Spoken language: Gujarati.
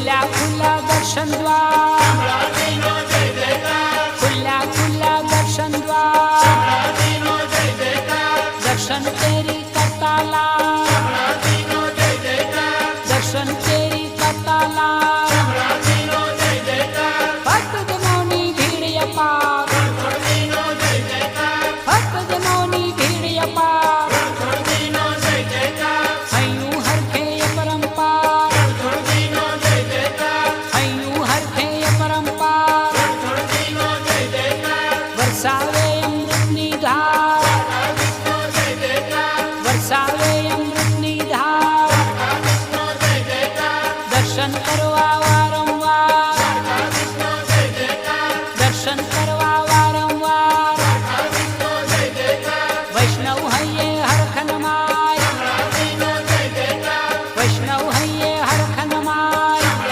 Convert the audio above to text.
ખુલ્લા ખુલ્લા દર્શન દ્વાર, ખુલ્લા ખુલ્લા દર્શન દ્વાર, દર્શન તેરી કરતા લા, દર્શન તેરી કરતા લા, ભક્તજનોની ભીડ અપાર, ભક્તજનોની ભીડ અપાર, હૈયું હરખે પરંપાર, હૈયું હરખે પરંપાર, વરસાવે અમૃતની ધાર, વરસાવે અમૃતની ધાર, દર્શન કરવા વારંવાર,